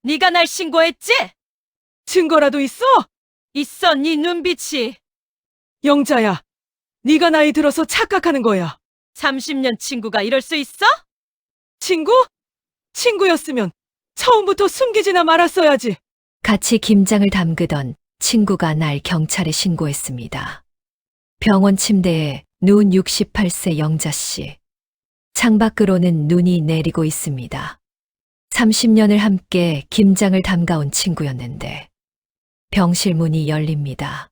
네가 날 신고했지? 증거라도 있어? 있어, 네 눈빛이. 영자야, 네가 나이 들어서 착각하는 거야. 30년 친구가 이럴 수 있어? 친구? 친구였으면 처음부터 숨기지나 말았어야지. 같이 김장을 담그던 친구가 날 경찰에 신고했습니다. 병원 침대에 누운 68세 영자 씨. 창밖으로는 눈이 내리고 있습니다. 30년을 함께 김장을 담가온 친구였는데 병실 문이 열립니다.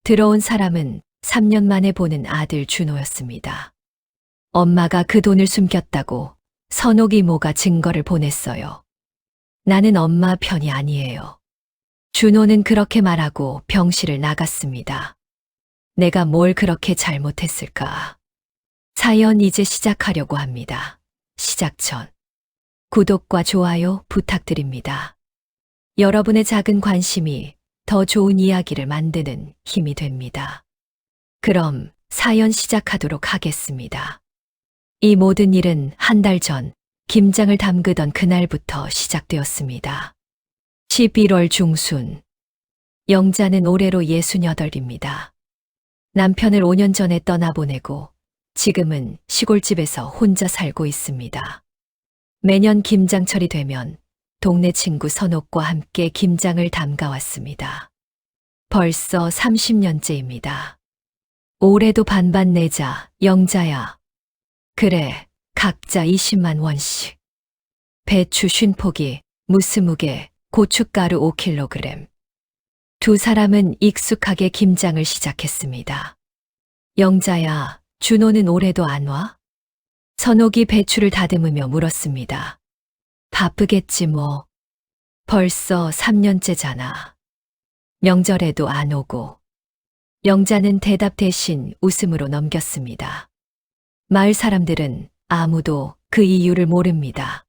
들어온 사람은 3년 만에 보는 아들 준호였습니다. 엄마가 그 돈을 숨겼다고 선옥 이모가 증거를 보냈어요. 나는 엄마 편이 아니에요. 준호는 그렇게 말하고 병실을 나갔습니다. 내가 뭘 그렇게 잘못했을까? 사연 이제 시작하려고 합니다. 시작 전 구독과 좋아요 부탁드립니다. 여러분의 작은 관심이 더 좋은 이야기를 만드는 힘이 됩니다. 그럼 사연 시작하도록 하겠습니다. 이 모든 일은 한 달 전 김장을 담그던 그날부터 시작되었습니다. 11월 중순. 영자는 올해로 68입니다. 남편을 5년 전에 떠나보내고 지금은 시골집에서 혼자 살고 있습니다. 매년 김장철이 되면 동네 친구 선옥과 함께 김장을 담가왔습니다. 벌써 30년째입니다. 올해도 반반 내자, 영자야. 그래, 각자 20만 원씩. 배추 50포기, 무스무게, 고춧가루 5kg. 두 사람은 익숙하게 김장을 시작했습니다. 영자야, 준호는 올해도 안 와? 선옥이 배추를 다듬으며 물었습니다. 바쁘겠지 뭐. 벌써 3년째잖아. 명절에도 안 오고. 영자는 대답 대신 웃음으로 넘겼습니다. 마을 사람들은 아무도 그 이유를 모릅니다.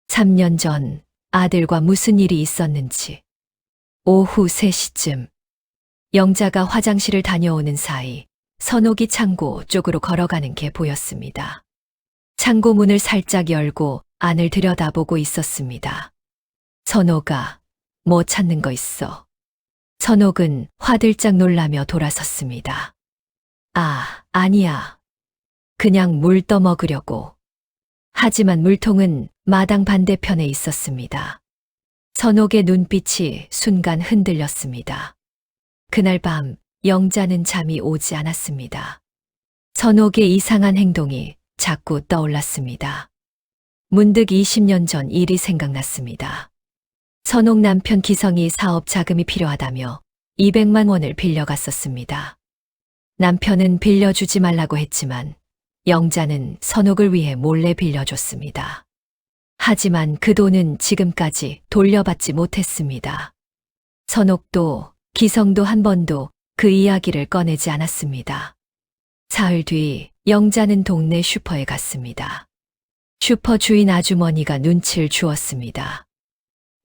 3년 전 아들과 무슨 일이 있었는지. 오후 3시쯤 영자가 화장실을 다녀오는 사이 선옥이 창고 쪽으로 걸어가는 게 보였습니다. 창고 문을 살짝 열고 안을 들여다보고 있었습니다. 선옥아, 뭐 찾는 거 있어? 선옥은 화들짝 놀라며 돌아섰습니다. 아, 아니야. 그냥 물 떠먹으려고. 하지만 물통은 마당 반대편에 있었습니다. 선옥의 눈빛이 순간 흔들렸습니다. 그날 밤 영자는 잠이 오지 않았습니다. 선옥의 이상한 행동이 자꾸 떠올랐습니다. 문득 20년 전 일이 생각났습니다. 선옥 남편 기성이 사업 자금이 필요하다며 200만 원을 빌려갔었습니다. 남편은 빌려주지 말라고 했지만 영자는 선옥을 위해 몰래 빌려줬습니다. 하지만 그 돈은 지금까지 돌려받지 못했습니다. 선옥도 기성도 한 번도 그 이야기를 꺼내지 않았습니다. 사흘 뒤 영자는 동네 슈퍼에 갔습니다. 슈퍼 주인 아주머니가 눈치를 주었습니다.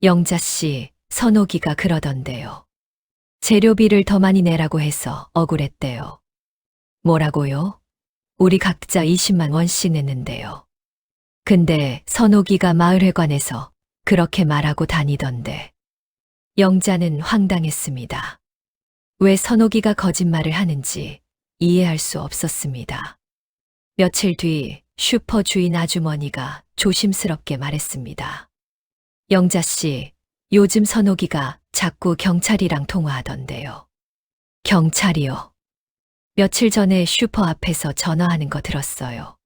영자 씨, 선옥이가 그러던데요. 재료비를 더 많이 내라고 해서 억울했대요. 뭐라고요? 우리 각자 20만 원씩 냈는데요. 근데 선옥이가 마을회관에서 그렇게 말하고 다니던데. 영자는 황당했습니다. 왜 선옥이가 거짓말을 하는지 이해할 수 없었습니다. 며칠 뒤 슈퍼 주인 아주머니가 조심스럽게 말했습니다. 영자 씨, 요즘 선옥이가 자꾸 경찰이랑 통화하던데요. 경찰이요? 며칠 전에 슈퍼 앞에서 전화하는 거 들었어요.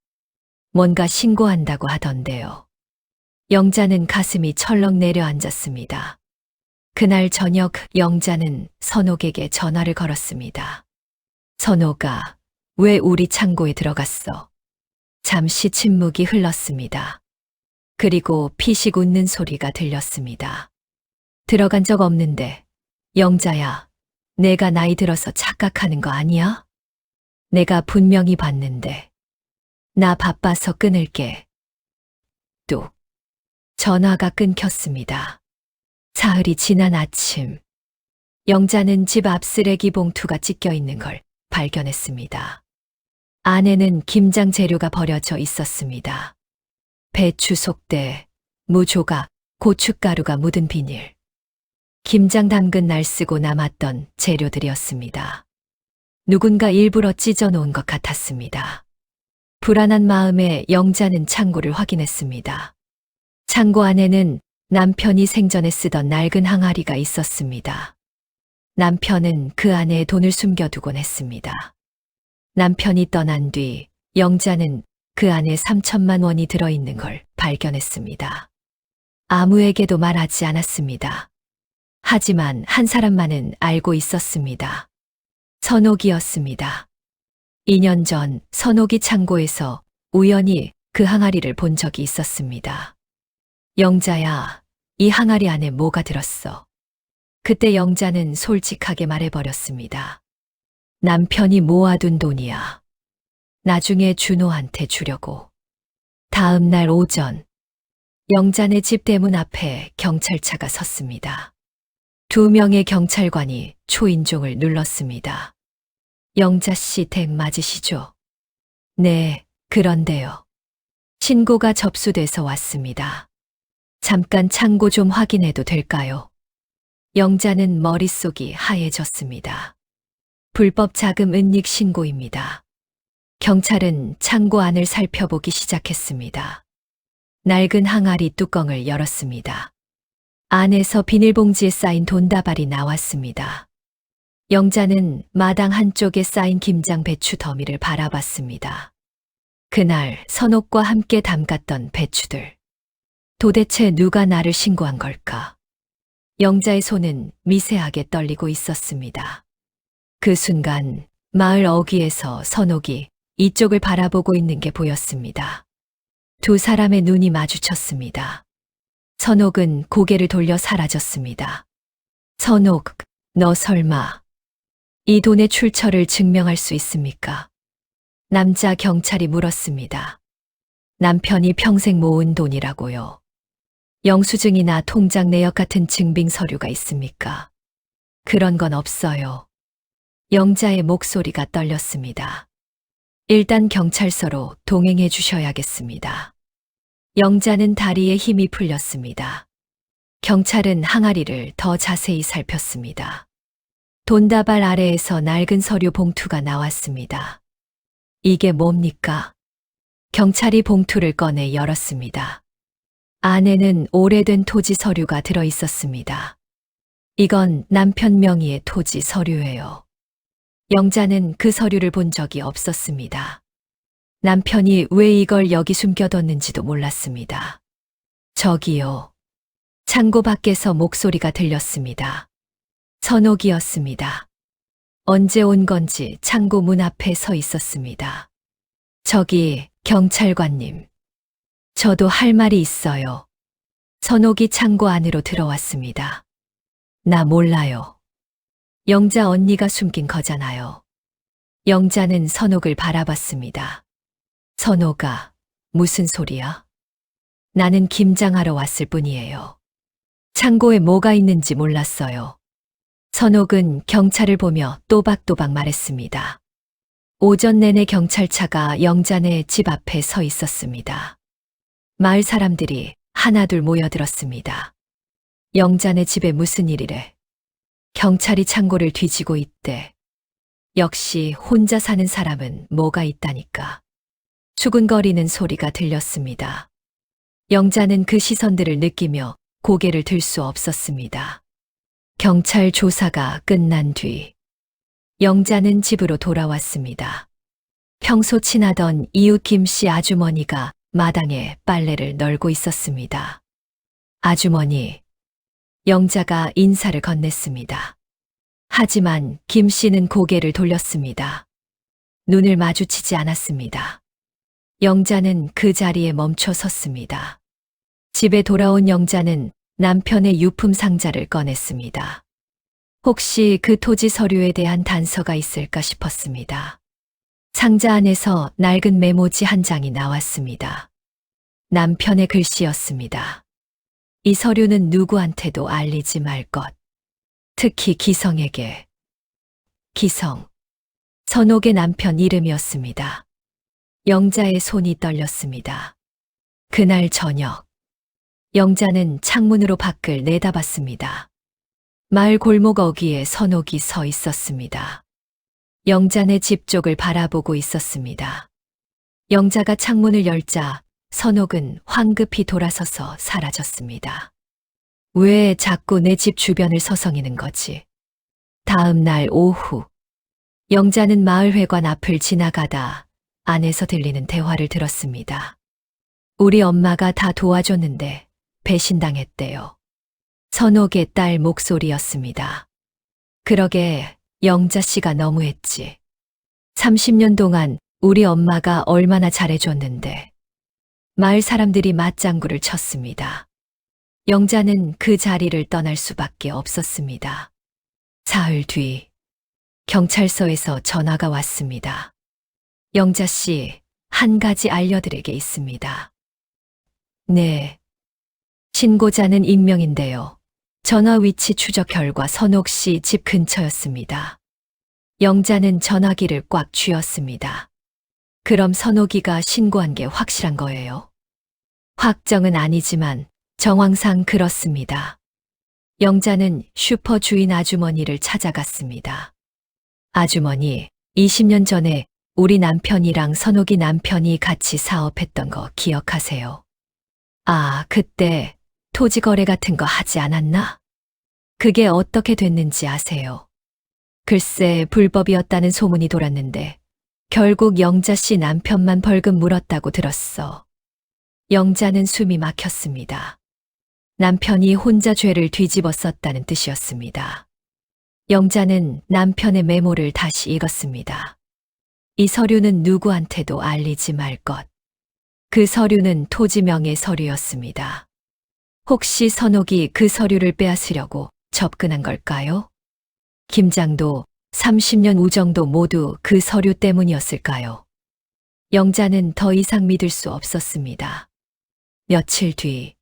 뭔가 신고한다고 하던데요. 영자는 가슴이 철렁 내려앉았습니다. 그날 저녁 영자는 선옥에게 전화를 걸었습니다. 선옥아, 왜 우리 창고에 들어갔어? 잠시 침묵이 흘렀습니다. 그리고 피식 웃는 소리가 들렸습니다. 들어간 적 없는데, 영자야, 내가 나이 들어서 착각하는 거 아니야? 내가 분명히 봤는데. 나 바빠서 끊을게. 뚝. 전화가 끊겼습니다. 사흘이 지난 아침, 영자는 집 앞 쓰레기 봉투가 찢겨 있는 걸 발견했습니다. 안에는 김장 재료가 버려져 있었습니다. 배추 속대, 무 조각, 고춧가루가 묻은 비닐, 김장 담근 날 쓰고 남았던 재료들이었습니다. 누군가 일부러 찢어 놓은 것 같았습니다. 불안한 마음에 영자는 창고를 확인했습니다. 창고 안에는 남편이 생전에 쓰던 낡은 항아리가 있었습니다. 남편은 그 안에 돈을 숨겨두곤 했습니다. 남편이 떠난 뒤 영자는 그 안에 3천만 원이 들어있는 걸 발견했습니다. 아무에게도 말하지 않았습니다. 하지만 한 사람만은 알고 있었습니다. 선옥이었습니다. 2년 전 선옥이 창고에서 우연히 그 항아리를 본 적이 있었습니다. 영자야, 이 항아리 안에 뭐가 들었어? 그때 영자는 솔직하게 말해버렸습니다. 남편이 모아둔 돈이야. 나중에 준호한테 주려고. 다음 날 오전, 영자네 집 대문 앞에 경찰차가 섰습니다. 2명의 경찰관이 초인종을 눌렀습니다. 영자 씨 댁 맞으시죠? 네, 그런데요. 신고가 접수돼서 왔습니다. 잠깐 창고 좀 확인해도 될까요? 영자는 머릿속이 하얘졌습니다. 불법 자금 은닉 신고입니다. 경찰은 창고 안을 살펴보기 시작했습니다. 낡은 항아리 뚜껑을 열었습니다. 안에서 비닐봉지에 쌓인 돈다발이 나왔습니다. 영자는 마당 한쪽에 쌓인 김장 배추 더미를 바라봤습니다. 그날 선옥과 함께 담갔던 배추들. 도대체 누가 나를 신고한 걸까? 영자의 손은 미세하게 떨리고 있었습니다. 그 순간 마을 어귀에서 선옥이 이쪽을 바라보고 있는 게 보였습니다. 2 사람의 눈이 마주쳤습니다. 선옥은 고개를 돌려 사라졌습니다. 선옥, 너 설마 이 돈의 출처를 증명할 수 있습니까? 남자 경찰이 물었습니다. 남편이 평생 모은 돈이라고요. 영수증이나 통장 내역 같은 증빙 서류가 있습니까? 그런 건 없어요. 영자의 목소리가 떨렸습니다. 일단 경찰서로 동행해 주셔야겠습니다. 영자는 다리에 힘이 풀렸습니다. 경찰은 항아리를 더 자세히 살폈습니다. 돈다발 아래에서 낡은 서류 봉투가 나왔습니다. 이게 뭡니까? 경찰이 봉투를 꺼내 열었습니다. 안에는 오래된 토지 서류가 들어 있었습니다. 이건 남편 명의의 토지 서류예요. 영자는 그 서류를 본 적이 없었습니다. 남편이 왜 이걸 여기 숨겨뒀는지도 몰랐습니다. 저기요. 창고 밖에서 목소리가 들렸습니다. 선옥이었습니다. 언제 온 건지 창고 문 앞에 서 있었습니다. 저기, 경찰관님. 저도 할 말이 있어요. 선옥이 창고 안으로 들어왔습니다. 나 몰라요. 영자 언니가 숨긴 거잖아요. 영자는 선옥을 바라봤습니다. 선옥아, 무슨 소리야? 나는 김장하러 왔을 뿐이에요. 창고에 뭐가 있는지 몰랐어요. 선옥은 경찰을 보며 또박또박 말했습니다. 오전 내내 경찰차가 영자네 집 앞에 서 있었습니다. 마을 사람들이 하나둘 모여들었습니다. 영자네 집에 무슨 일이래? 경찰이 창고를 뒤지고 있대. 역시 혼자 사는 사람은 뭐가 있다니까. 수군거리는 소리가 들렸습니다. 영자는 그 시선들을 느끼며 고개를 들 수 없었습니다. 경찰 조사가 끝난 뒤 영자는 집으로 돌아왔습니다. 평소 친하던 이웃 김씨 아주머니가 마당에 빨래를 널고 있었습니다. 아주머니, 영자가 인사를 건넸습니다. 하지만 김씨는 고개를 돌렸습니다. 눈을 마주치지 않았습니다. 영자는 그 자리에 멈춰 섰습니다. 집에 돌아온 영자는 남편의 유품 상자를 꺼냈습니다. 혹시 그 토지 서류에 대한 단서가 있을까 싶었습니다. 상자 안에서 낡은 메모지 한 장이 나왔습니다. 남편의 글씨였습니다. 이 서류는 누구한테도 알리지 말 것. 특히 기성에게. 기성. 선옥의 남편 이름이었습니다. 영자의 손이 떨렸습니다. 그날 저녁. 영자는 창문으로 밖을 내다봤습니다. 마을 골목 어귀에 선옥이 서 있었습니다. 영자네 집 쪽을 바라보고 있었습니다. 영자가 창문을 열자 선옥은 황급히 돌아서서 사라졌습니다. 왜 자꾸 내 집 주변을 서성이는 거지? 다음 날 오후, 영자는 마을회관 앞을 지나가다 안에서 들리는 대화를 들었습니다. 우리 엄마가 다 도와줬는데 배신당했대요. 선옥의 딸 목소리였습니다. 그러게 영자 씨가 너무했지. 30년 동안 우리 엄마가 얼마나 잘해줬는데. 마을 사람들이 맞장구를 쳤습니다. 영자는 그 자리를 떠날 수밖에 없었습니다. 사흘 뒤 경찰서에서 전화가 왔습니다. 영자 씨, 한 가지 알려드릴 게 있습니다. 네. 신고자는 익명인데요. 전화 위치 추적 결과 선옥 씨 집 근처였습니다. 영자는 전화기를 꽉 쥐었습니다. 그럼 선옥이가 신고한 게 확실한 거예요? 확정은 아니지만 정황상 그렇습니다. 영자는 슈퍼 주인 아주머니를 찾아갔습니다. 아주머니, 20년 전에 우리 남편이랑 선옥이 남편이 같이 사업했던 거 기억하세요? 아, 그때 토지 거래 같은 거 하지 않았나? 그게 어떻게 됐는지 아세요? 글쎄, 불법이었다는 소문이 돌았는데 결국 영자 씨 남편만 벌금 물었다고 들었어. 영자는 숨이 막혔습니다. 남편이 혼자 죄를 뒤집어 썼다는 뜻이었습니다. 영자는 남편의 메모를 다시 읽었습니다. 이 서류는 누구한테도 알리지 말 것. 그 서류는 토지 명의 서류였습니다. 혹시 선옥이 그 서류를 빼앗으려고 접근한 걸까요? 김장도 30년 우정도 모두 그 서류 때문이었을까요? 영자는 더 이상 믿을 수 없었습니다. 며칠 뒤,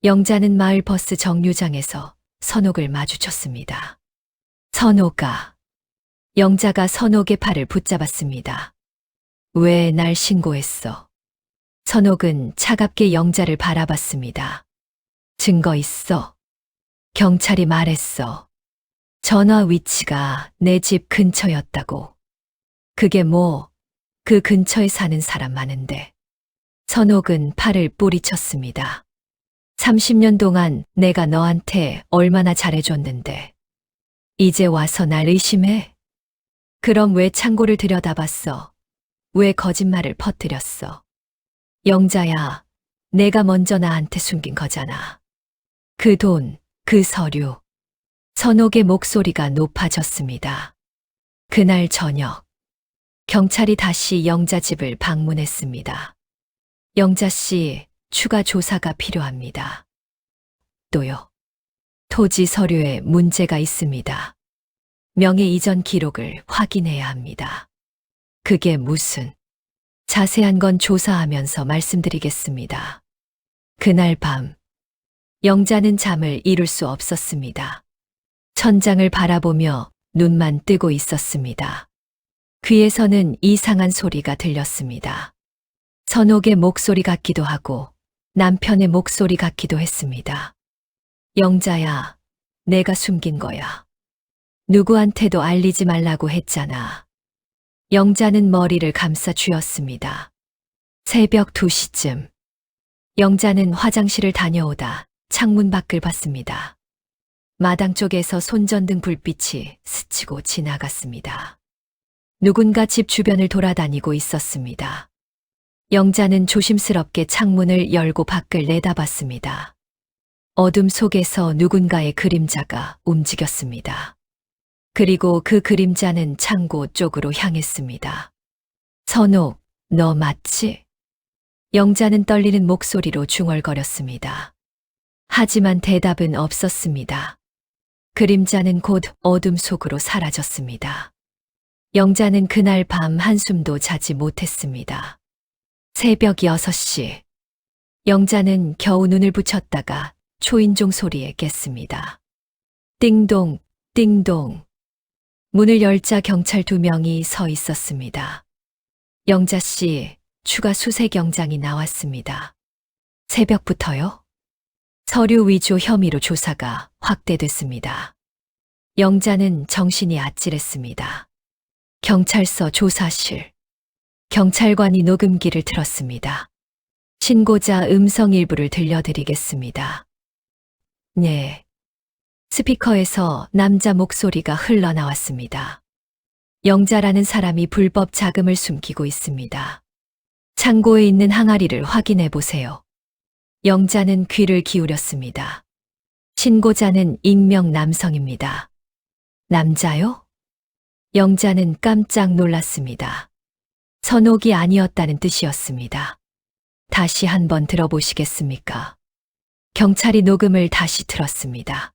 영자는 마을 버스 정류장에서 선옥을 마주쳤습니다. 선옥아. 영자가 선옥의 팔을 붙잡았습니다. 왜 날 신고했어? 선옥은 차갑게 영자를 바라봤습니다. 증거 있어. 경찰이 말했어. 전화 위치가 내 집 근처였다고. 그게 뭐, 그 근처에 사는 사람 많은데. 선옥은 팔을 뿌리쳤습니다. 30년 동안 내가 너한테 얼마나 잘해줬는데. 이제 와서 날 의심해? 그럼 왜 창고를 들여다봤어? 왜 거짓말을 퍼뜨렸어? 영자야, 내가 먼저 나한테 숨긴 거잖아. 그 돈, 그 서류. 선옥의 목소리가 높아졌습니다. 그날 저녁, 경찰이 다시 영자 집을 방문했습니다. 영자 씨, 추가 조사가 필요합니다. 또요. 토지 서류에 문제가 있습니다. 명예 이전 기록을 확인해야 합니다. 그게 무슨? 자세한 건 조사하면서 말씀드리겠습니다. 그날 밤, 영자는 잠을 이룰 수 없었습니다. 천장을 바라보며 눈만 뜨고 있었습니다. 귀에서는 이상한 소리가 들렸습니다. 선옥의 목소리 같기도 하고 남편의 목소리 같기도 했습니다. 영자야, 내가 숨긴 거야. 누구한테도 알리지 말라고 했잖아. 영자는 머리를 감싸 쥐었습니다. 새벽 2시쯤. 영자는 화장실을 다녀오다 창문 밖을 봤습니다. 마당 쪽에서 손전등 불빛이 스치고 지나갔습니다. 누군가 집 주변을 돌아다니고 있었습니다. 영자는 조심스럽게 창문을 열고 밖을 내다봤습니다. 어둠 속에서 누군가의 그림자가 움직였습니다. 그리고 그 그림자는 창고 쪽으로 향했습니다. 선옥, 너 맞지? 영자는 떨리는 목소리로 중얼거렸습니다. 하지만 대답은 없었습니다. 그림자는 곧 어둠 속으로 사라졌습니다. 영자는 그날 밤 한숨도 자지 못했습니다. 새벽 6시. 영자는 겨우 눈을 붙였다가 초인종 소리에 깼습니다. 띵동, 띵동. 문을 열자 경찰 2명이 서 있었습니다. 영자 씨, 추가 수색 영장이 나왔습니다. 새벽부터요? 서류 위조 혐의로 조사가 확대됐습니다. 영자는 정신이 아찔했습니다. 경찰서 조사실. 경찰관이 녹음기를 틀었습니다. 신고자 음성 일부를 들려드리겠습니다. 네. 스피커에서 남자 목소리가 흘러나왔습니다. 영자라는 사람이 불법 자금을 숨기고 있습니다. 창고에 있는 항아리를 확인해 보세요. 영자는 귀를 기울였습니다. 신고자는 익명 남성입니다. 남자요? 영자는 깜짝 놀랐습니다. 선옥이 아니었다는 뜻이었습니다. 다시 한번 들어보시겠습니까? 경찰이 녹음을 다시 틀었습니다.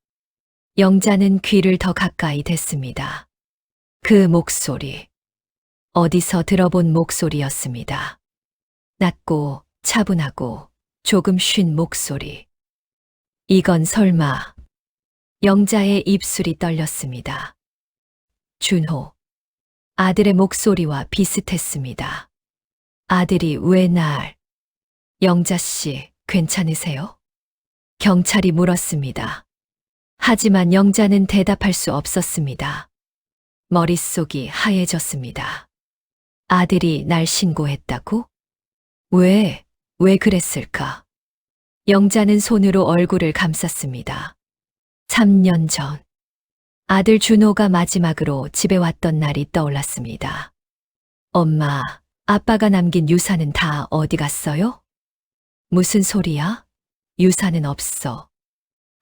영자는 귀를 더 가까이 댔습니다. 그 목소리. 어디서 들어본 목소리였습니다. 낮고 차분하고 조금 쉰 목소리. 이건 설마. 영자의 입술이 떨렸습니다. 준호. 아들의 목소리와 비슷했습니다. 아들이 왜 날? 영자 씨, 괜찮으세요? 경찰이 물었습니다. 하지만 영자는 대답할 수 없었습니다. 머릿속이 하얘졌습니다. 아들이 날 신고했다고? 왜 그랬을까? 영자는 손으로 얼굴을 감쌌습니다. 3년 전. 아들 준호가 마지막으로 집에 왔던 날이 떠올랐습니다. 엄마, 아빠가 남긴 유산은 다 어디 갔어요? 무슨 소리야? 유산은 없어.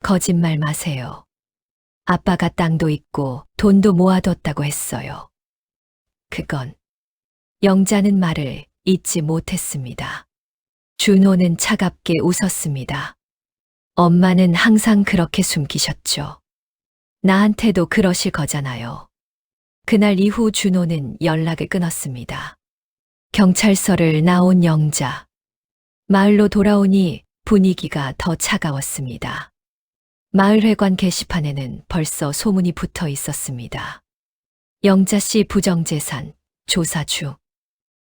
거짓말 마세요. 아빠가 땅도 있고 돈도 모아뒀다고 했어요. 그건. 영자는 말을 잊지 못했습니다. 준호는 차갑게 웃었습니다. 엄마는 항상 그렇게 숨기셨죠. 나한테도 그러실 거잖아요. 그날 이후 준호는 연락을 끊었습니다. 경찰서를 나온 영자. 마을로 돌아오니 분위기가 더 차가웠습니다. 마을회관 게시판에는 벌써 소문이 붙어 있었습니다. 영자 씨 부정재산, 조사 중.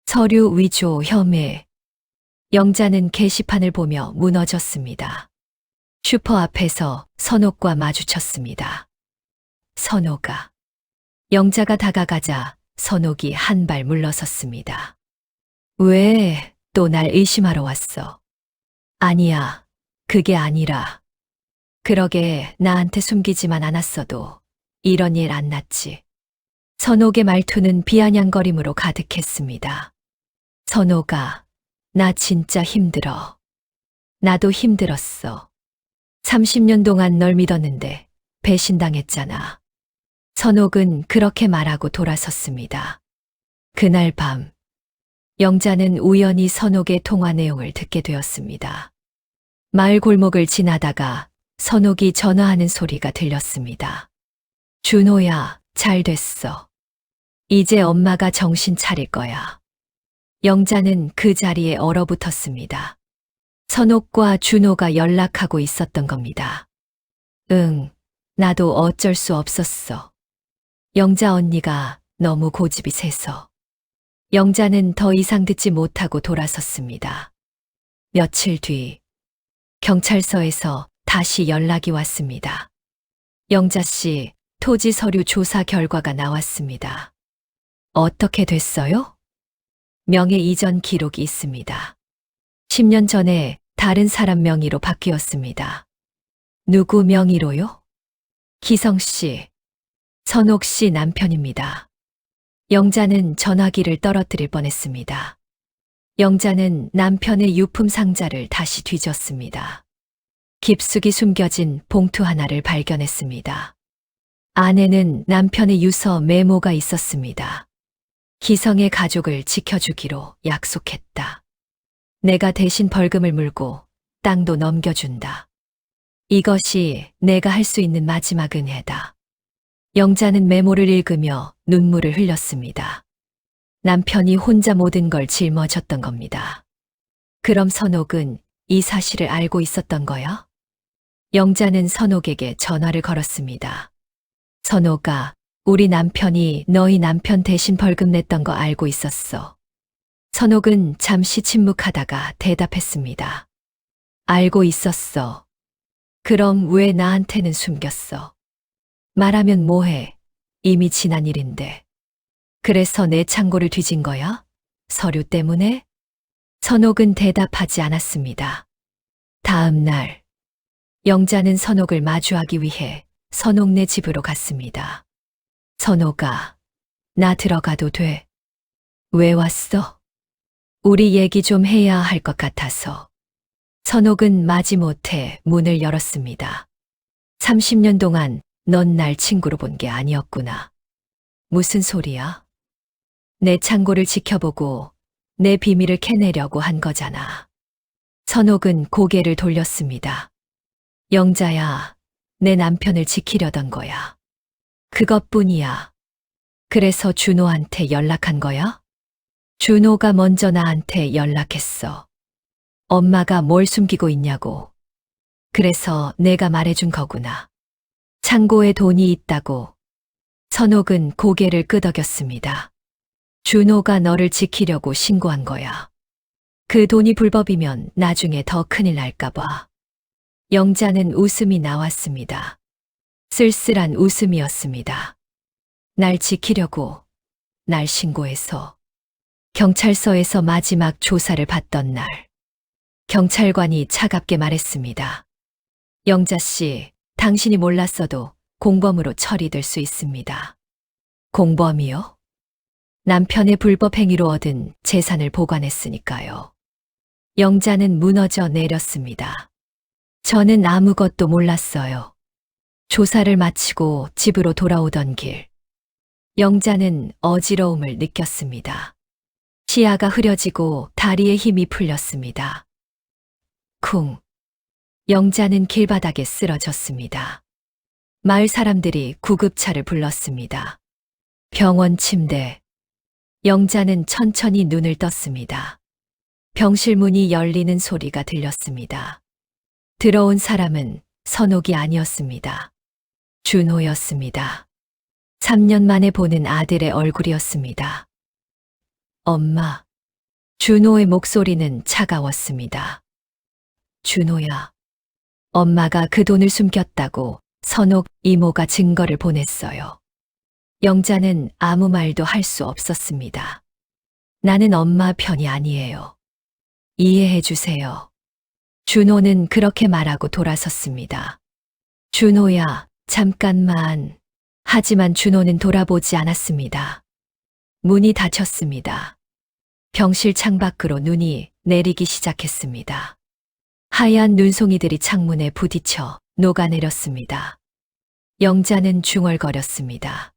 서류 위조 혐의. 영자는 게시판을 보며 무너졌습니다. 슈퍼 앞에서 선옥과 마주쳤습니다. 선옥아. 영자가 다가가자 선옥이 한 발 물러섰습니다. 왜 또 날 의심하러 왔어? 아니야, 그게 아니라. 그러게 나한테 숨기지만 않았어도 이런 일 안 났지. 선옥의 말투는 비아냥거림으로 가득했습니다. 선옥아, 나 진짜 힘들어. 나도 힘들었어. 30년 동안 널 믿었는데 배신당했잖아. 선옥은 그렇게 말하고 돌아섰습니다. 그날 밤, 영자는 우연히 선옥의 통화 내용을 듣게 되었습니다. 마을 골목을 지나다가 선옥이 전화하는 소리가 들렸습니다. 준호야, 잘 됐어. 이제 엄마가 정신 차릴 거야. 영자는 그 자리에 얼어붙었습니다. 선옥과 준호가 연락하고 있었던 겁니다. 응, 나도 어쩔 수 없었어. 영자 언니가 너무 고집이 세서. 영자는 더 이상 듣지 못하고 돌아섰습니다. 며칠 뒤, 경찰서에서 다시 연락이 왔습니다. 영자 씨, 토지 서류 조사 결과가 나왔습니다. 어떻게 됐어요? 명예 이전 기록이 있습니다. 10년 전에 다른 사람 명의로 바뀌었습니다. 누구 명의로요? 기성 씨, 선옥 씨 남편입니다. 영자는 전화기를 떨어뜨릴 뻔했습니다. 영자는 남편의 유품 상자를 다시 뒤졌습니다. 깊숙이 숨겨진 봉투 하나를 발견했습니다. 안에는 남편의 유서 메모가 있었습니다. 기성의 가족을 지켜주기로 약속했다. 내가 대신 벌금을 물고 땅도 넘겨준다. 이것이 내가 할 수 있는 마지막 은혜다. 영자는 메모를 읽으며 눈물을 흘렸습니다. 남편이 혼자 모든 걸 짊어졌던 겁니다. 그럼 선옥은 이 사실을 알고 있었던 거야? 영자는 선옥에게 전화를 걸었습니다. 선옥아, 우리 남편이 너희 남편 대신 벌금 냈던 거 알고 있었어. 선옥은 잠시 침묵하다가 대답했습니다. 알고 있었어. 그럼 왜 나한테는 숨겼어? 말하면 뭐해? 이미 지난 일인데. 그래서 내 창고를 뒤진 거야? 서류 때문에? 선옥은 대답하지 않았습니다. 다음 날, 영자는 선옥을 마주하기 위해 선옥네 집으로 갔습니다. 선옥아, 나 들어가도 돼? 왜 왔어? 우리 얘기 좀 해야 할 것 같아서. 선옥은 마지못해 문을 열었습니다. 30년 동안 넌 날 친구로 본 게 아니었구나. 무슨 소리야? 내 창고를 지켜보고 내 비밀을 캐내려고 한 거잖아. 선옥은 고개를 돌렸습니다. 영자야, 내 남편을 지키려던 거야. 그것뿐이야. 그래서 준호한테 연락한 거야? 준호가 먼저 나한테 연락했어. 엄마가 뭘 숨기고 있냐고. 그래서 내가 말해준 거구나. 창고에 돈이 있다고. 선옥은 고개를 끄덕였습니다. 준호가 너를 지키려고 신고한 거야. 그 돈이 불법이면 나중에 더 큰일 날까봐. 영자는 웃음이 나왔습니다. 쓸쓸한 웃음이었습니다. 날 지키려고, 날 신고해서. 경찰서에서 마지막 조사를 받던 날, 경찰관이 차갑게 말했습니다. 영자 씨, 당신이 몰랐어도 공범으로 처리될 수 있습니다. 공범이요? 남편의 불법 행위로 얻은 재산을 보관했으니까요. 영자는 무너져 내렸습니다. 저는 아무것도 몰랐어요. 조사를 마치고 집으로 돌아오던 길, 영자는 어지러움을 느꼈습니다. 시야가 흐려지고 다리에 힘이 풀렸습니다. 쿵. 영자는 길바닥에 쓰러졌습니다. 마을 사람들이 구급차를 불렀습니다. 병원 침대. 영자는 천천히 눈을 떴습니다. 병실 문이 열리는 소리가 들렸습니다. 들어온 사람은 선옥이 아니었습니다. 준호였습니다. 3년 만에 보는 아들의 얼굴이었습니다. 엄마. 준호의 목소리는 차가웠습니다. 준호야. 엄마가 그 돈을 숨겼다고 선옥 이모가 증거를 보냈어요. 영자는 아무 말도 할 수 없었습니다. 나는 엄마 편이 아니에요. 이해해 주세요. 준호는 그렇게 말하고 돌아섰습니다. 준호야, 잠깐만. 하지만 준호는 돌아보지 않았습니다. 문이 닫혔습니다. 병실 창밖으로 눈이 내리기 시작했습니다. 하얀 눈송이들이 창문에 부딪혀 녹아내렸습니다. 영자는 중얼거렸습니다.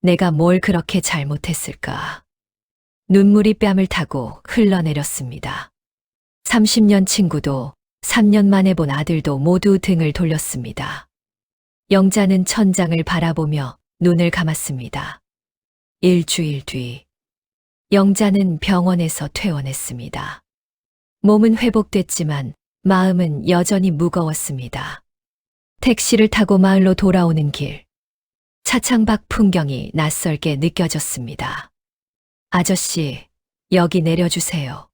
내가 뭘 그렇게 잘못했을까? 눈물이 뺨을 타고 흘러내렸습니다. 30년 친구도 3년 만에 본 아들도 모두 등을 돌렸습니다. 영자는 천장을 바라보며 눈을 감았습니다. 일주일 뒤, 영자는 병원에서 퇴원했습니다. 몸은 회복됐지만 마음은 여전히 무거웠습니다. 택시를 타고 마을로 돌아오는 길, 차창 밖 풍경이 낯설게 느껴졌습니다. 아저씨, 여기 내려주세요.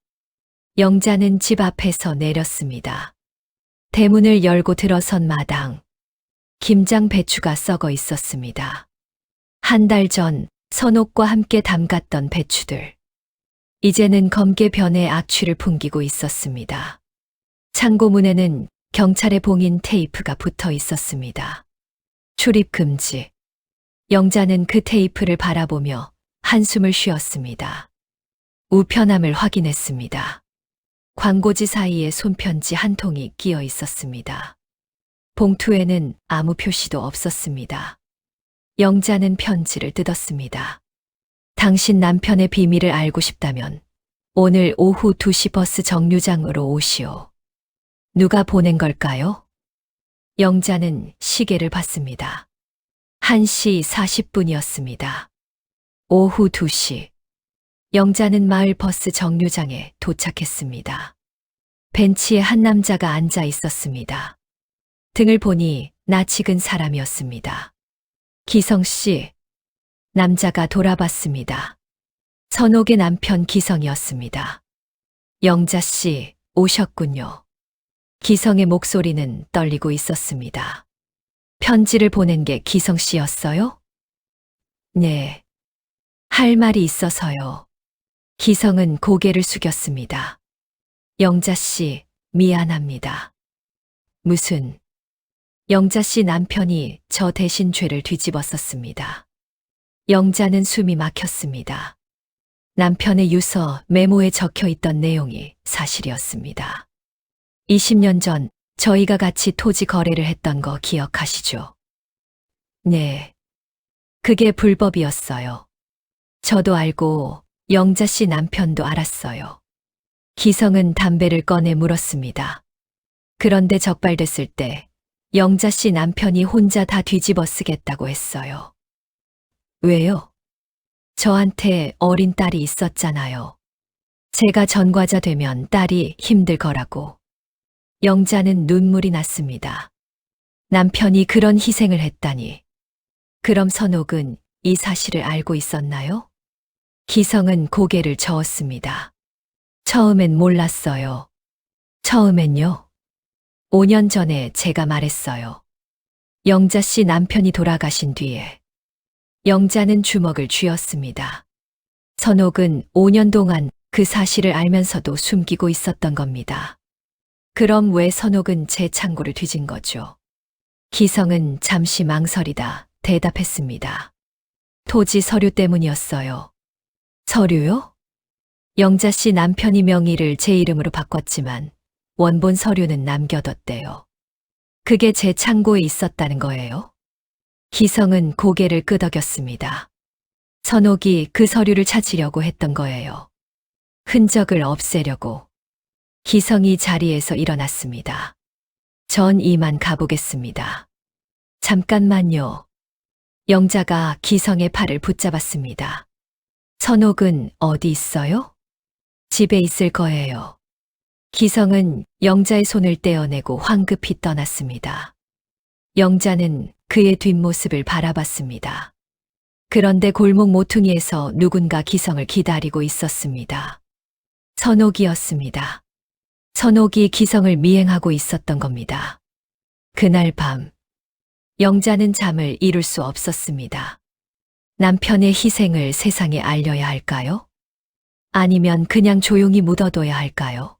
영자는 집 앞에서 내렸습니다. 대문을 열고 들어선 마당. 김장 배추가 썩어 있었습니다. 한 달 전 선옥과 함께 담갔던 배추들. 이제는 검게 변해 악취를 풍기고 있었습니다. 창고 문에는 경찰의 봉인 테이프가 붙어 있었습니다. 출입 금지. 영자는 그 테이프를 바라보며 한숨을 쉬었습니다. 우편함을 확인했습니다. 광고지 사이에 손편지 한 통이 끼어 있었습니다. 봉투에는 아무 표시도 없었습니다. 영자는 편지를 뜯었습니다. 당신 남편의 비밀을 알고 싶다면 오늘 오후 2시 버스 정류장으로 오시오. 누가 보낸 걸까요? 영자는 시계를 봤습니다. 1시 40분이었습니다. 오후 2시. 영자는 마을 버스 정류장에 도착했습니다. 벤치에 한 남자가 앉아 있었습니다. 등을 보니 낯익은 사람이었습니다. 기성 씨. 남자가 돌아봤습니다. 선옥의 남편 기성이었습니다. 영자 씨, 오셨군요. 기성의 목소리는 떨리고 있었습니다. 편지를 보낸 게 기성 씨였어요? 네. 할 말이 있어서요. 기성은 고개를 숙였습니다. 영자 씨, 미안합니다. 무슨? 영자 씨 남편이 저 대신 죄를 뒤집었었습니다. 영자는 숨이 막혔습니다. 남편의 유서 메모에 적혀 있던 내용이 사실이었습니다. 20년 전 저희가 같이 토지 거래를 했던 거 기억하시죠? 네. 그게 불법이었어요. 저도 알고 영자 씨 남편도 알았어요. 기성은 담배를 꺼내 물었습니다. 그런데 적발됐을 때 영자 씨 남편이 혼자 다 뒤집어 쓰겠다고 했어요. 왜요? 저한테 어린 딸이 있었잖아요. 제가 전과자 되면 딸이 힘들 거라고. 영자는 눈물이 났습니다. 남편이 그런 희생을 했다니. 그럼 선옥은 이 사실을 알고 있었나요? 기성은 고개를 저었습니다. 처음엔 몰랐어요. 처음엔요? 5년 전에 제가 말했어요. 영자 씨 남편이 돌아가신 뒤에. 영자는 주먹을 쥐었습니다. 선옥은 5년 동안 그 사실을 알면서도 숨기고 있었던 겁니다. 그럼 왜 선옥은 제 창고를 뒤진 거죠? 기성은 잠시 망설이다 대답했습니다. 토지 서류 때문이었어요. 서류요? 영자 씨 남편이 명의를 제 이름으로 바꿨지만 원본 서류는 남겨뒀대요. 그게 제 창고에 있었다는 거예요? 기성은 고개를 끄덕였습니다. 선옥이 그 서류를 찾으려고 했던 거예요. 흔적을 없애려고. 기성이 자리에서 일어났습니다. 전 이만 가보겠습니다. 잠깐만요. 영자가 기성의 팔을 붙잡았습니다. 선옥은 어디 있어요? 집에 있을 거예요. 기성은 영자의 손을 떼어내고 황급히 떠났습니다. 영자는 그의 뒷모습을 바라봤습니다. 그런데 골목 모퉁이에서 누군가 기성을 기다리고 있었습니다. 선옥이었습니다. 선옥이 기성을 미행하고 있었던 겁니다. 그날 밤, 영자는 잠을 이룰 수 없었습니다. 남편의 희생을 세상에 알려야 할까요? 아니면 그냥 조용히 묻어둬야 할까요?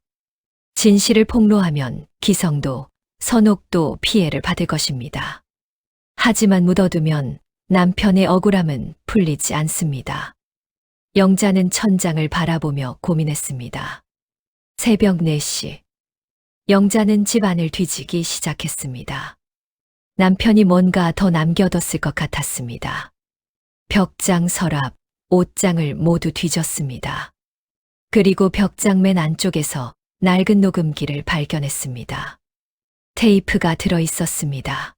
진실을 폭로하면 기성도 선옥도 피해를 받을 것입니다. 하지만 묻어두면 남편의 억울함은 풀리지 않습니다. 영자는 천장을 바라보며 고민했습니다. 새벽 4시. 영자는 집안을 뒤지기 시작했습니다. 남편이 뭔가 더 남겨뒀을 것 같았습니다. 벽장, 서랍, 옷장을 모두 뒤졌습니다. 그리고 벽장 맨 안쪽에서 낡은 녹음기를 발견했습니다. 테이프가 들어 있었습니다.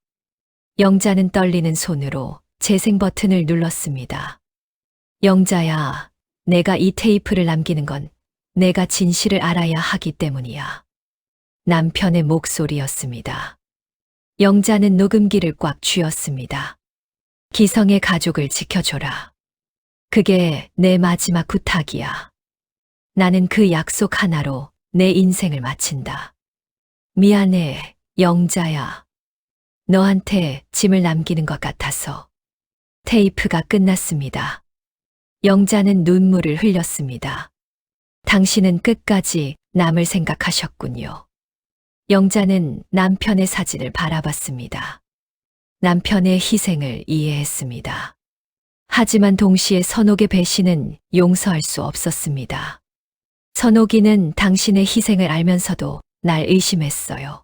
영자는 떨리는 손으로 재생 버튼을 눌렀습니다. 영자야, 내가 이 테이프를 남기는 건 내가 진실을 알아야 하기 때문이야. 남편의 목소리였습니다. 영자는 녹음기를 꽉 쥐었습니다. 기성의 가족을 지켜줘라. 그게 내 마지막 부탁이야. 나는 그 약속 하나로 내 인생을 마친다. 미안해, 영자야. 너한테 짐을 남기는 것 같아서. 테이프가 끝났습니다. 영자는 눈물을 흘렸습니다. 당신은 끝까지 남을 생각하셨군요. 영자는 남편의 사진을 바라봤습니다. 남편의 희생을 이해했습니다. 하지만 동시에 선옥의 배신은 용서할 수 없었습니다. 선옥이는 당신의 희생을 알면서도 날 의심했어요.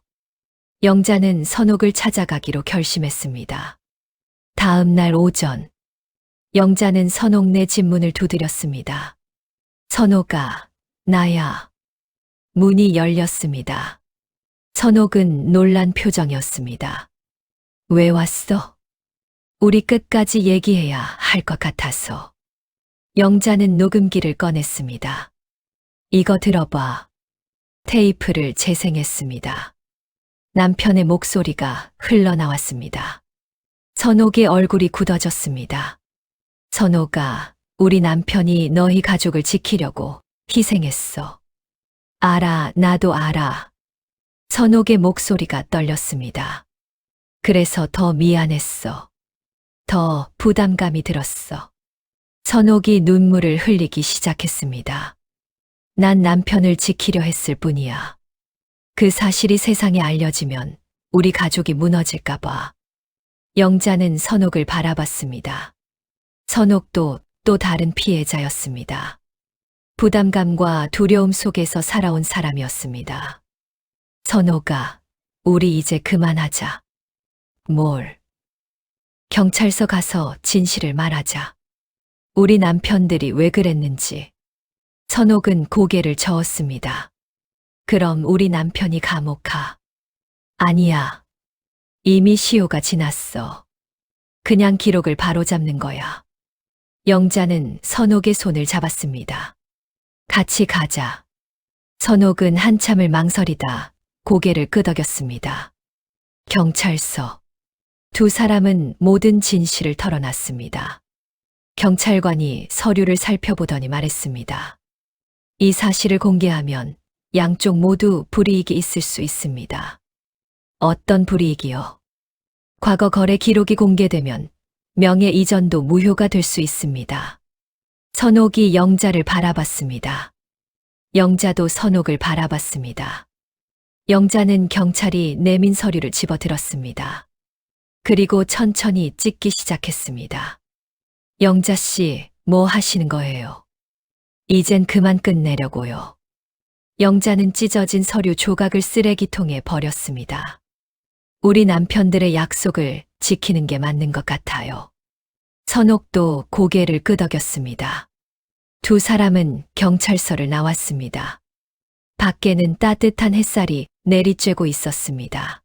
영자는 선옥을 찾아가기로 결심했습니다. 다음 날 오전, 영자는 선옥네 집 문을 두드렸습니다. 선옥아, 나야. 문이 열렸습니다. 선옥은 놀란 표정이었습니다. 왜 왔어? 우리 끝까지 얘기해야 할 것 같아서. 영자는 녹음기를 꺼냈습니다. 이거 들어봐. 테이프를 재생했습니다. 남편의 목소리가 흘러나왔습니다. 선옥의 얼굴이 굳어졌습니다. 선옥아, 우리 남편이 너희 가족을 지키려고 희생했어. 알아, 나도 알아. 선옥의 목소리가 떨렸습니다. 그래서 더 미안했어. 더 부담감이 들었어. 선옥이 눈물을 흘리기 시작했습니다. 난 남편을 지키려 했을 뿐이야. 그 사실이 세상에 알려지면 우리 가족이 무너질까봐. 영자는 선옥을 바라봤습니다. 선옥도 또 다른 피해자였습니다. 부담감과 두려움 속에서 살아온 사람이었습니다. 선옥아, 우리 이제 그만하자. 뭘? 경찰서 가서 진실을 말하자. 우리 남편들이 왜 그랬는지. 선옥은 고개를 저었습니다. 그럼 우리 남편이 감옥 가. 아니야. 이미 시효가 지났어. 그냥 기록을 바로잡는 거야. 영자는 선옥의 손을 잡았습니다. 같이 가자. 선옥은 한참을 망설이다 고개를 끄덕였습니다. 경찰서. 두 사람은 모든 진실을 털어놨습니다. 경찰관이 서류를 살펴보더니 말했습니다. 이 사실을 공개하면 양쪽 모두 불이익이 있을 수 있습니다. 어떤 불이익이요? 과거 거래 기록이 공개되면 명예 이전도 무효가 될 수 있습니다. 선옥이 영자를 바라봤습니다. 영자도 선옥을 바라봤습니다. 영자는 경찰이 내민 서류를 집어들었습니다. 그리고 천천히 찍기 시작했습니다. 영자 씨, 뭐 하시는 거예요? 이젠 그만 끝내려고요. 영자는 찢어진 서류 조각을 쓰레기통에 버렸습니다. 우리 남편들의 약속을 지키는 게 맞는 것 같아요. 선옥도 고개를 끄덕였습니다. 두 사람은 경찰서를 나왔습니다. 밖에는 따뜻한 햇살이 내리쬐고 있었습니다.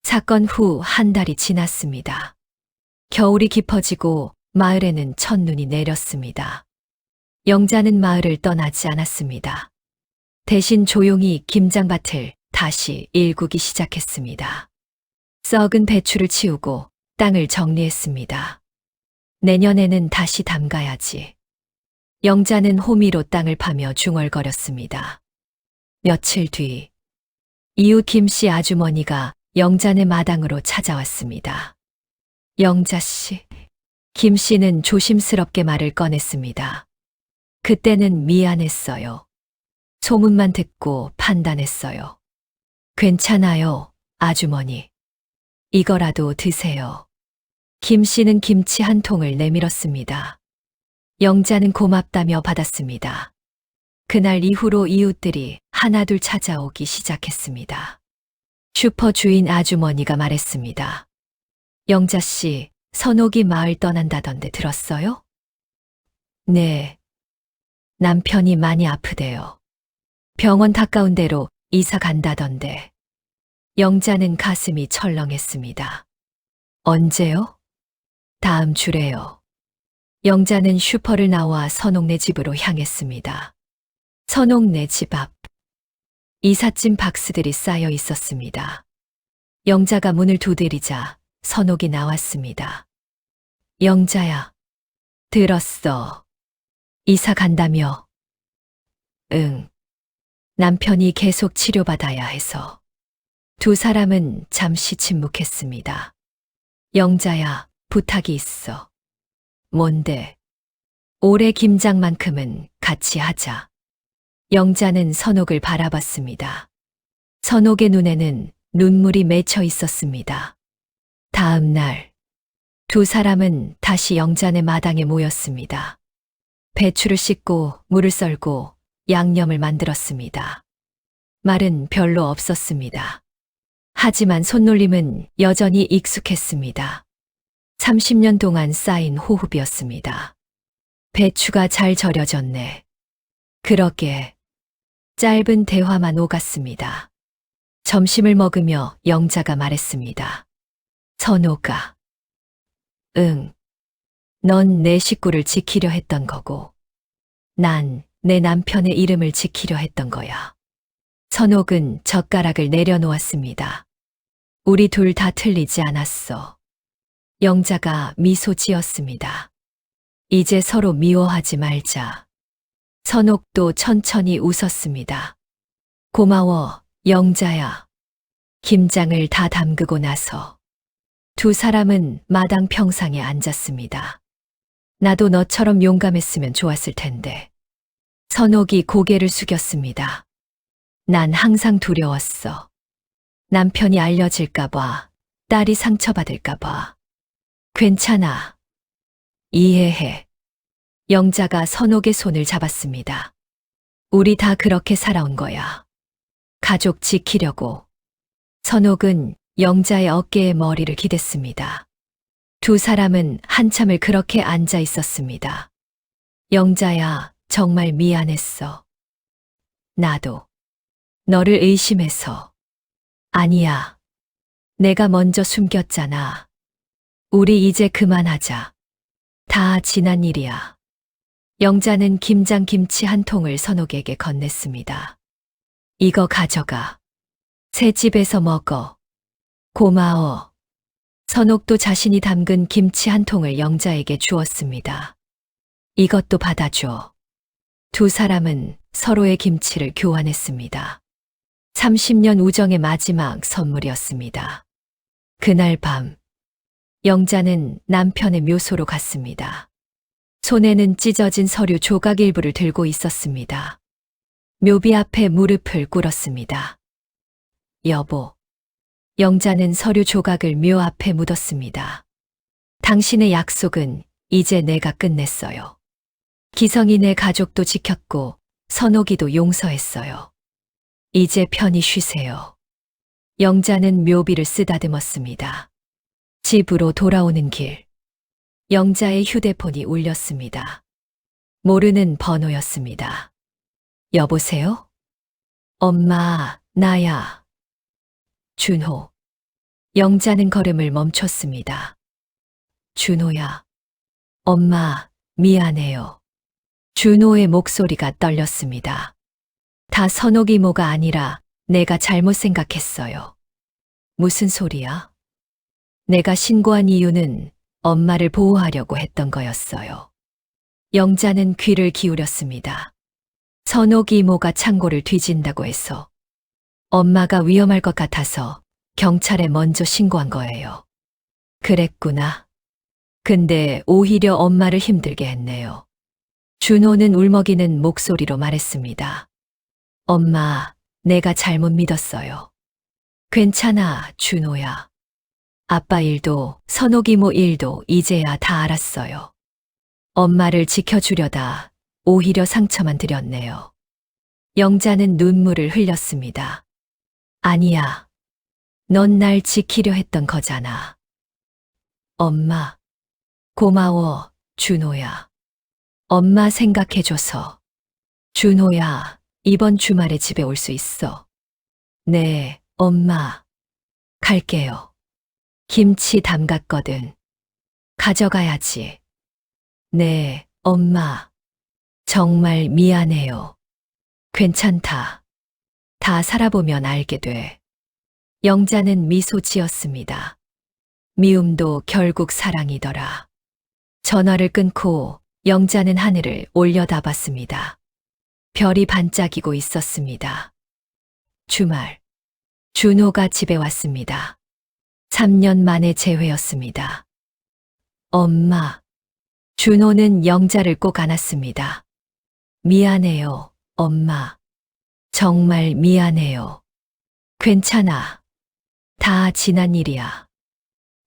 사건 후 한 달이 지났습니다. 겨울이 깊어지고 마을에는 첫눈이 내렸습니다. 영자는 마을을 떠나지 않았습니다. 대신 조용히 김장밭을 다시 일구기 시작했습니다. 썩은 배추를 치우고 땅을 정리했습니다. 내년에는 다시 담가야지. 영자는 호미로 땅을 파며 중얼거렸습니다. 며칠 뒤, 이웃 김씨 아주머니가 영자네 마당으로 찾아왔습니다. 영자 씨. 김씨는 조심스럽게 말을 꺼냈습니다. 그때는 미안했어요. 소문만 듣고 판단했어요. 괜찮아요, 아주머니. 이거라도 드세요. 김씨는 김치 한 통을 내밀었습니다. 영자는 고맙다며 받았습니다. 그날 이후로 이웃들이 하나둘 찾아오기 시작했습니다. 슈퍼 주인 아주머니가 말했습니다. 영자 씨, 선옥이 마을 떠난다던데 들었어요? 네. 남편이 많이 아프대요. 병원 가까운 데로 이사 간다던데. 영자는 가슴이 철렁했습니다. 언제요? 다음 주래요. 영자는 슈퍼를 나와 선옥네 집으로 향했습니다. 선옥네 집 앞. 이삿짐 박스들이 쌓여 있었습니다. 영자가 문을 두드리자 선옥이 나왔습니다. 영자야. 들었어. 이사 간다며. 응. 남편이 계속 치료받아야 해서. 두 사람은 잠시 침묵했습니다. 영자야, 부탁이 있어. 뭔데? 올해 김장만큼은 같이 하자. 영자는 선옥을 바라봤습니다. 선옥의 눈에는 눈물이 맺혀 있었습니다. 다음 날, 두 사람은 다시 영자네 마당에 모였습니다. 배추를 씻고 물을 썰고 양념을 만들었습니다. 말은 별로 없었습니다. 하지만 손놀림은 여전히 익숙했습니다. 30년 동안 쌓인 호흡이었습니다. 배추가 잘 절여졌네. 그러게. 짧은 대화만 오갔습니다. 점심을 먹으며 영자가 말했습니다. 선옥아. 응. 넌 내 식구를 지키려 했던 거고, 난 내 남편의 이름을 지키려 했던 거야. 선옥은 젓가락을 내려놓았습니다. 우리 둘 다 틀리지 않았어. 영자가 미소 지었습니다. 이제 서로 미워하지 말자. 선옥도 천천히 웃었습니다. 고마워, 영자야. 김장을 다 담그고 나서 두 사람은 마당 평상에 앉았습니다. 나도 너처럼 용감했으면 좋았을 텐데. 선옥이 고개를 숙였습니다. 난 항상 두려웠어. 남편이 알려질까봐, 딸이 상처받을까봐. 괜찮아. 이해해. 영자가 선옥의 손을 잡았습니다. 우리 다 그렇게 살아온 거야. 가족 지키려고. 선옥은 영자의 어깨에 머리를 기댔습니다. 두 사람은 한참을 그렇게 앉아 있었습니다. 영자야, 정말 미안했어. 나도. 너를 의심해서. 아니야. 내가 먼저 숨겼잖아. 우리 이제 그만하자. 다 지난 일이야. 영자는 김장김치 한 통을 선옥에게 건넸습니다. 이거 가져가. 새 집에서 먹어. 고마워. 선옥도 자신이 담근 김치 한 통을 영자에게 주었습니다. 이것도 받아줘. 두 사람은 서로의 김치를 교환했습니다. 30년 우정의 마지막 선물이었습니다. 그날 밤, 영자는 남편의 묘소로 갔습니다. 손에는 찢어진 서류 조각 일부를 들고 있었습니다. 묘비 앞에 무릎을 꿇었습니다. 여보. 영자는 서류 조각을 묘 앞에 묻었습니다. 당신의 약속은 이제 내가 끝냈어요. 기성이 내 가족도 지켰고 선옥이도 용서했어요. 이제 편히 쉬세요. 영자는 묘비를 쓰다듬었습니다. 집으로 돌아오는 길. 영자의 휴대폰이 울렸습니다. 모르는 번호였습니다. 여보세요? 엄마, 나야. 준호. 영자는 걸음을 멈췄습니다. 준호야. 엄마, 미안해요. 준호의 목소리가 떨렸습니다. 다 선옥 이모가 아니라 내가 잘못 생각했어요. 무슨 소리야? 내가 신고한 이유는 엄마를 보호하려고 했던 거였어요. 영자는 귀를 기울였습니다. 선옥 이모가 창고를 뒤진다고 해서 엄마가 위험할 것 같아서 경찰에 먼저 신고한 거예요. 그랬구나. 근데 오히려 엄마를 힘들게 했네요. 준호는 울먹이는 목소리로 말했습니다. 엄마, 내가 잘못 믿었어요. 괜찮아, 준호야. 아빠 일도 선옥 이모 일도 이제야 다 알았어요. 엄마를 지켜주려다 오히려 상처만 드렸네요. 영자는 눈물을 흘렸습니다. 아니야. 넌 날 지키려 했던 거잖아. 엄마. 고마워, 준호야. 엄마 생각해줘서. 준호야, 이번 주말에 집에 올 수 있어. 네, 엄마. 갈게요. 김치 담갔거든. 가져가야지. 네, 엄마. 정말 미안해요. 괜찮다. 다 살아보면 알게 돼. 영자는 미소 지었습니다. 미움도 결국 사랑이더라. 전화를 끊고 영자는 하늘을 올려다봤습니다. 별이 반짝이고 있었습니다. 주말. 준호가 집에 왔습니다. 3년 만에 재회였습니다. 엄마. 준호는 영자를 꼭 안았습니다. 미안해요, 엄마. 정말 미안해요. 괜찮아. 다 지난 일이야.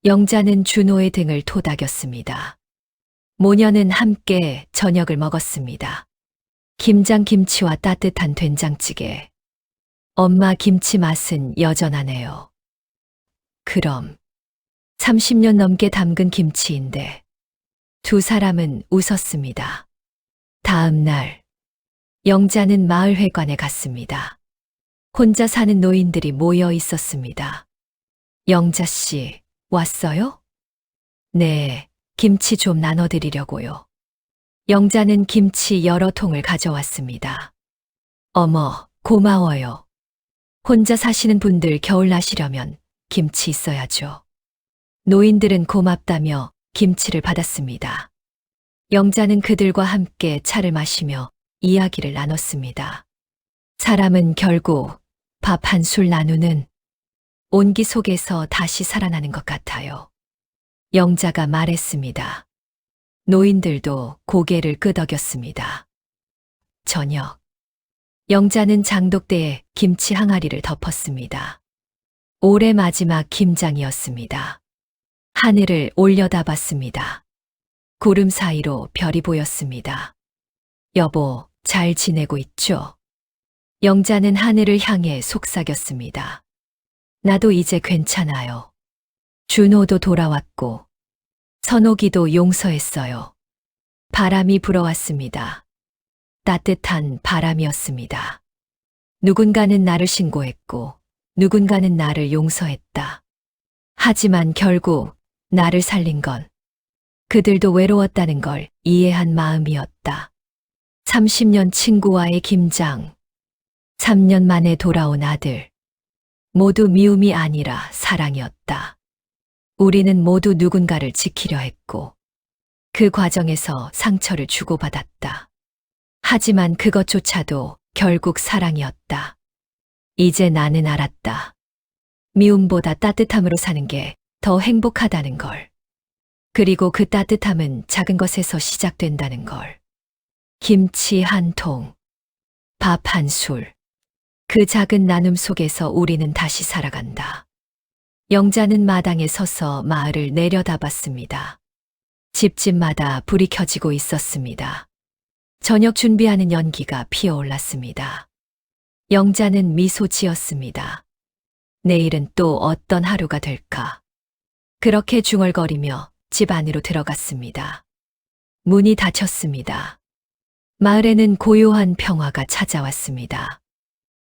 영자는 준호의 등을 토닥였습니다. 모녀는 함께 저녁을 먹었습니다. 김장김치와 따뜻한 된장찌개. 엄마 김치 맛은 여전하네요. 그럼 30년 넘게 담근 김치인데. 두 사람은 웃었습니다. 다음 날, 영자는 마을회관에 갔습니다. 혼자 사는 노인들이 모여 있었습니다. 영자 씨, 왔어요? 네, 김치 좀 나눠드리려고요. 영자는 김치 여러 통을 가져왔습니다. 어머, 고마워요. 혼자 사시는 분들 겨울 나시려면 김치 있어야죠. 노인들은 고맙다며 김치를 받았습니다. 영자는 그들과 함께 차를 마시며 이야기를 나눴습니다. 사람은 결국 밥 한 술 나누는 온기 속에서 다시 살아나는 것 같아요. 영자가 말했습니다. 노인들도 고개를 끄덕였습니다. 저녁. 영자는 장독대에 김치 항아리를 덮었습니다. 올해 마지막 김장이었습니다. 하늘을 올려다봤습니다. 구름 사이로 별이 보였습니다. 여보, 잘 지내고 있죠? 영자는 하늘을 향해 속삭였습니다. 나도 이제 괜찮아요. 준호도 돌아왔고, 선옥이도 용서했어요. 바람이 불어왔습니다. 따뜻한 바람이었습니다. 누군가는 나를 신고했고, 누군가는 나를 용서했다. 하지만 결국 나를 살린 건 그들도 외로웠다는 걸 이해한 마음이었다. 30년 친구와의 김장, 3년 만에 돌아온 아들. 모두 미움이 아니라 사랑이었다. 우리는 모두 누군가를 지키려 했고, 그 과정에서 상처를 주고받았다. 하지만 그것조차도 결국 사랑이었다. 이제 나는 알았다. 미움보다 따뜻함으로 사는 게 더 행복하다는 걸. 그리고 그 따뜻함은 작은 것에서 시작된다는 걸. 김치 한 통, 밥 한 술. 그 작은 나눔 속에서 우리는 다시 살아간다. 영자는 마당에 서서 마을을 내려다봤습니다. 집집마다 불이 켜지고 있었습니다. 저녁 준비하는 연기가 피어올랐습니다. 영자는 미소 지었습니다. 내일은 또 어떤 하루가 될까? 그렇게 중얼거리며 집 안으로 들어갔습니다. 문이 닫혔습니다. 마을에는 고요한 평화가 찾아왔습니다.